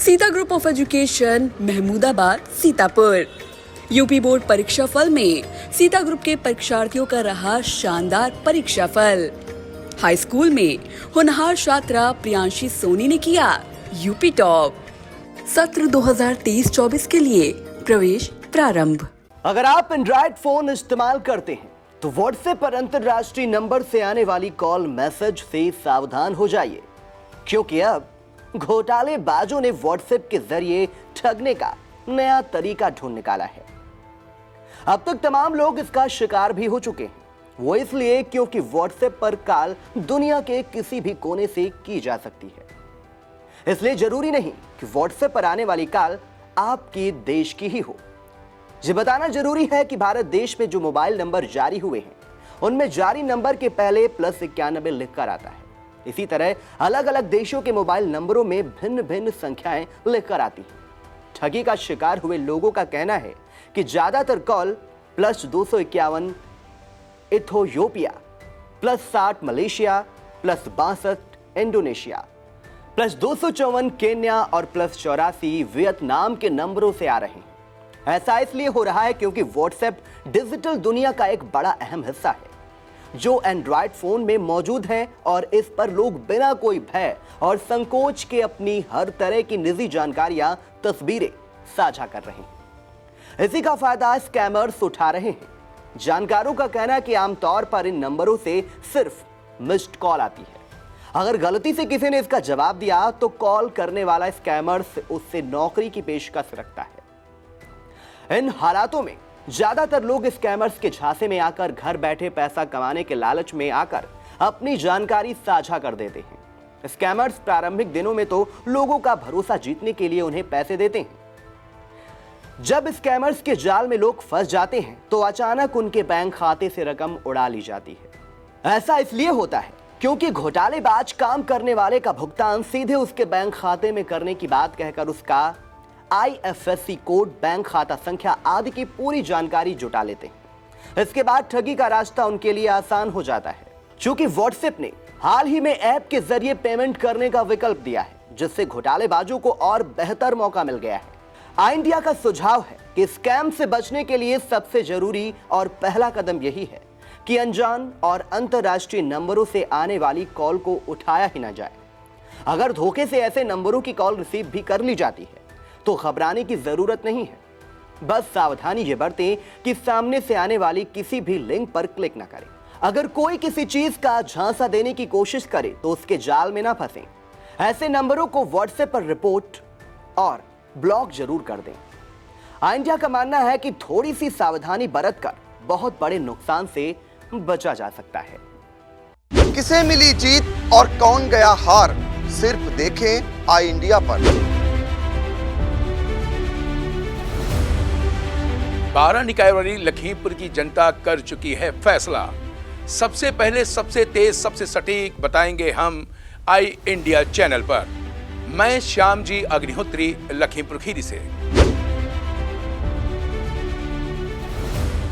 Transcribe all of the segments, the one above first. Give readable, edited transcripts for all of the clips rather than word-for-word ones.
Sita group of education, Mahmudabad, Sitapur. UP board परीक्षा फल में सीता ग्रुप के परीक्षार्थियों का रहा शानदार परीक्षा फल। हाई स्कूल में होनहार छात्रा प्रियांशी सोनी ने किया यूपी टॉप। सत्र 2023-24 के लिए प्रवेश प्रारंभ। अगर आप एंड्रॉइड फोन इस्तेमाल करते हैं तो व्हाट्सएप पर अंतरराष्ट्रीय नंबर से आने वाली कॉल मैसेज से सावधान हो जाइए, क्योंकि अब घोटालेबाजों ने व्हाट्सएप के जरिए ठगने का नया तरीका ढूंढ निकाला है। अब तक तमाम लोग इसका शिकार भी हो चुके हैं। वो इसलिए क्योंकि व्हाट्सएप पर कॉल दुनिया के किसी भी कोने से की जा सकती है। इसलिए जरूरी नहीं कि व्हाट्सएप पर आने वाली कॉल आपके देश की ही हो। ये बताना जरूरी है कि भारत देश में जो मोबाइल नंबर जारी हुए हैं उनमें जारी नंबर के पहले +91 लिखकर आता है। इसी तरह अलग अलग देशों के मोबाइल नंबरों में भिन्न भिन्न संख्याएं लिखकर आती हैं। ठगी का शिकार हुए लोगों का कहना है कि ज्यादातर call +251 Ethiopia, +60 Malaysia, +62 Indonesia, +254 Kenya और +84 वियतनाम के नंबरों से आ रहे हैं। ऐसा इसलिए हो रहा है क्योंकि व्हाट्सएप डिजिटल दुनिया का एक बड़ा अहम हिस्सा है जो एंड्रॉइड फोन में मौजूद है और इस पर लोग बिना कोई भय और संकोच के अपनी हर तरह की निजी जानकारियां, तस्वीरें साझा कर रहे हैं। इसी का फायदा स्कैमर्स उठा रहे हैं। जानकारों का कहना है कि आमतौर पर इन नंबरों से सिर्फ मिस्ड कॉल आती है। अगर गलती से किसी ने इसका जवाब दिया तो कॉल करने वाला स्कैमर्स उससे नौकरी की पेशकश रखता है। इन हालातों में ज्यादातर लोग स्कैमर्स के झांसे में आकर घर बैठे पैसा कमाने के लालच में आकर अपनी जानकारी साझा कर देते हैं। स्कैमर्स प्रारंभिक दिनों में तो लोगों का भरोसा जीतने के लिए उन्हें पैसे देते हैं। जब स्कैमर्स के जाल में लोग फंस जाते हैं तो अचानक उनके बैंक खाते से रकम उड़ा ली जाती है। ऐसा इसलिए होता है क्योंकि घोटालेबाज काम करने वाले का भुगतान सीधे उसके बैंक खाते में करने की बात कहकर उसका IFSC कोड, बैंक खाता संख्या आदि की पूरी जानकारी जुटा लेते हैं। इसके बाद ठगी का रास्ता उनके लिए आसान हो जाता है। चूंकि व्हाट्सएप ने हाल ही में ऐप के जरिए पेमेंट करने का विकल्प दिया है, जिससे घोटालेबाजों को और बेहतर मौका मिल गया है। आई इंडिया का सुझाव है कि स्कैम से बचने के लिए सबसे जरूरी और पहला कदम यही है कि अनजान और अंतरराष्ट्रीय नंबरों से आने वाली कॉल को उठाया ही ना जाए। अगर धोखे से ऐसे नंबरों की कॉल रिसीव भी कर ली जाती है तो घबराने की जरूरत नहीं है। बस सावधानी ये बरतें कि सामने से आने वाली किसी भी लिंक पर क्लिक ना करें। अगर कोई किसी चीज का झांसा देने की कोशिश करे तो उसके जाल में ना फंसें। ऐसे नंबरों को व्हाट्सएप पर रिपोर्ट और ब्लॉक जरूर कर दें। आई इंडिया का मानना है कि थोड़ी सी सावधानी बरतकर बहुत बड़े नुकसान से बचा जा सकता है। किसे मिली जीत और कौन गया हार, सिर्फ देखें आई इंडिया पर। 12 निकाय वाली लखीमपुर की जनता कर चुकी है फैसला। सबसे पहले, सबसे तेज, सबसे सटीक बताएंगे हम आई इंडिया चैनल पर। मैं श्याम जी अग्निहोत्री, लखीमपुर खीरी से।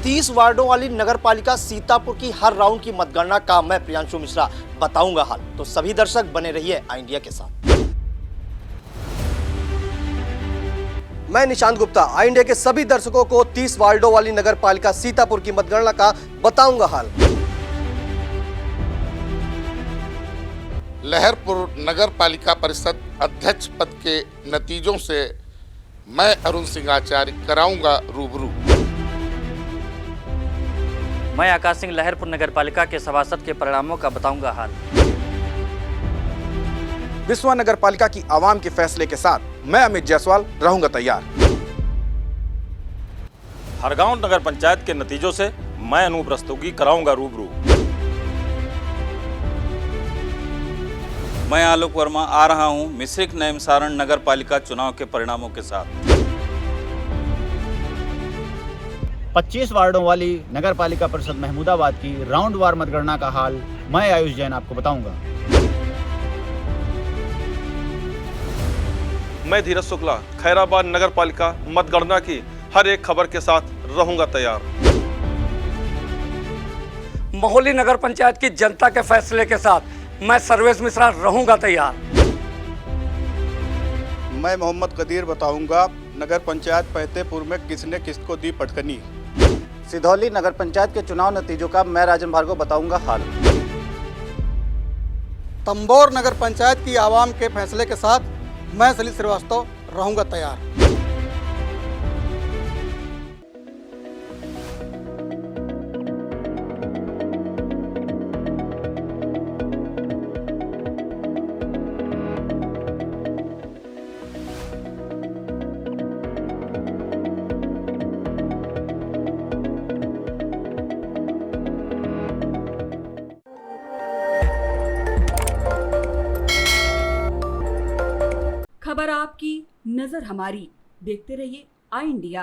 30 वार्डों वाली नगरपालिका सीतापुर की हर राउंड की मतगणना का मैं प्रियांशु मिश्रा बताऊंगा हाल। तो सभी दर्शक बने रहिए आई इंडिया के साथ। मैं निशांत गुप्ता आई इंडिया के सभी दर्शकों को 30 वार्डों वाली नगरपालिका सीतापुर की मतगणना का बताऊंगा हाल। लहरपुर नगर पालिका परिषद अध्यक्ष पद के नतीजों से मैं अरुण सिंह आचार्य कराऊंगा रूबरू। मैं आकाश सिंह लहरपुर नगर पालिका के सभासद के परिणामों का बताऊंगा हाल। विश्वा नगर पालिका की आवाम के फैसले के साथ मैं अमित जायसवाल रहूंगा तैयार। हरगांव नगर पंचायत के नतीजों से मैं अनूप रस्तोगी कराऊंगा रूबरू। मैं आलोक वर्मा आ रहा हूं मिश्रिक नैमिषारण नगर पालिका चुनाव के परिणामों के साथ। 25 वार्डों वाली नगर पालिका परिषद महमूदाबाद की राउंड वार मतगणना का हाल मैं आयुष जैन आपको बताऊंगा। मैं धीरज शुक्ला खैराबाद नगर पालिका मतगणना की हर एक खबर के साथ रहूंगा तैयार। मोहाली नगर पंचायत की जनता के फैसले के साथ मैं सर्वेश मिश्रा रहूंगा तैयार। मैं मोहम्मद कदीर बताऊंगा नगर पंचायत फतेहपुर में किसने किसको दी पटकनी। सिधौली नगर पंचायत के चुनाव नतीजों का मैं राजन भार्गव बताऊंगा हाल। तंबोर नगर पंचायत की आवाम के फैसले के साथ मैं सलील श्रीवास्तव रहूंगा तैयार। खबर आपकी, नजर हमारी। देखते रहिए आई इंडिया।